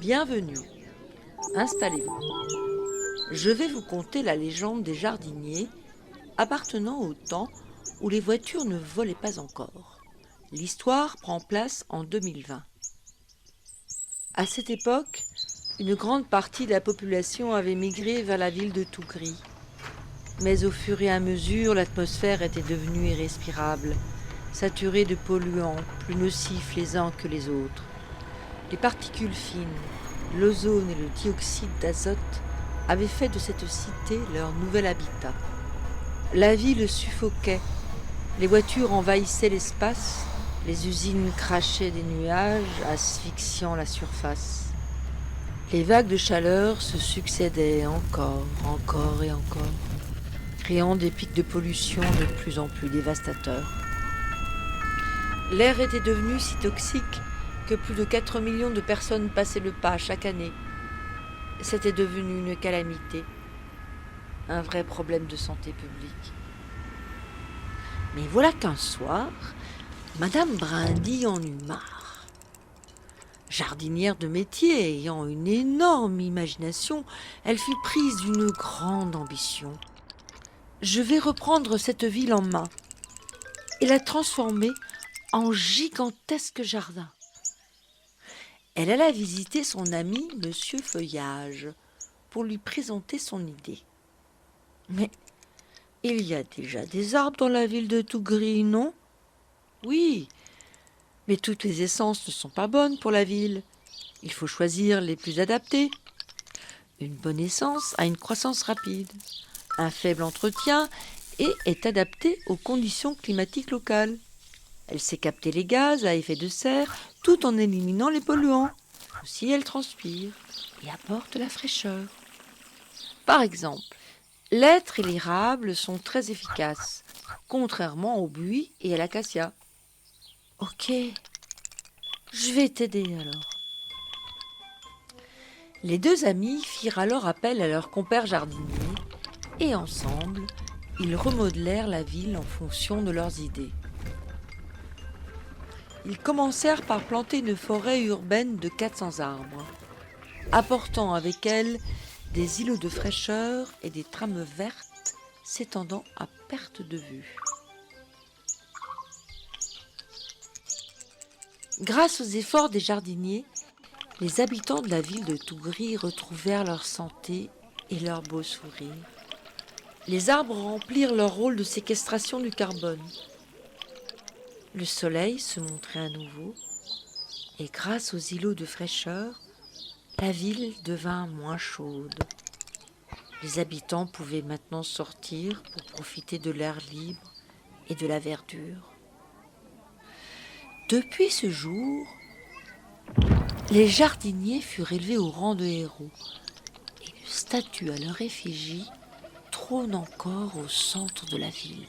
Bienvenue, installez-vous. Je vais vous conter la légende des jardiniers appartenant au temps où les voitures ne volaient pas encore. L'histoire prend place en 2020. À cette époque, une grande partie de la population avait migré vers la ville de Tougris. Mais au fur et à mesure, l'atmosphère était devenue irrespirable, saturée de polluants plus nocifs les uns que les autres. Les particules fines, l'ozone et le dioxyde d'azote avaient fait de cette cité leur nouvel habitat. La ville suffoquait, les voitures envahissaient l'espace, les usines crachaient des nuages, asphyxiant la surface. Les vagues de chaleur se succédaient encore et encore, créant des pics de pollution de plus en plus dévastateurs. L'air était devenu si toxique que plus de 4 millions de personnes passaient le pas chaque année. C'était devenu une calamité, un vrai problème de santé publique. Mais voilà qu'un soir, Madame Brindille en eut marre. Jardinière de métier, ayant une énorme imagination, elle fut prise d'une grande ambition. Je vais reprendre cette ville en main et la transformer en gigantesque jardin. Elle alla visiter son ami Monsieur Feuillage pour lui présenter son idée. Mais il y a déjà des arbres dans la ville de Tougris, non ? Oui, mais toutes les essences ne sont pas bonnes pour la ville. Il faut choisir les plus adaptées. Une bonne essence a une croissance rapide, un faible entretien et est adaptée aux conditions climatiques locales. Elle sait capter les gaz à effet de serre tout en éliminant les polluants. Aussi, elle transpire et apporte la fraîcheur. Par exemple, l'hêtre et l'érable sont très efficaces, contrairement au buis et à l'acacia. Ok, je vais t'aider alors. Les deux amis firent alors appel à leur compère jardinier et ensemble, ils remodelèrent la ville en fonction de leurs idées. Ils commencèrent par planter une forêt urbaine de 400 arbres, apportant avec elle des îlots de fraîcheur et des trames vertes s'étendant à perte de vue. Grâce aux efforts des jardiniers, les habitants de la ville de Tougris retrouvèrent leur santé et leur beau sourire. Les arbres remplirent leur rôle de séquestration du carbone. Le soleil se montrait à nouveau, et grâce aux îlots de fraîcheur, la ville devint moins chaude. Les habitants pouvaient maintenant sortir pour profiter de l'air libre et de la verdure. Depuis ce jour, les jardiniers furent élevés au rang de héros, et une statue à leur effigie trône encore au centre de la ville.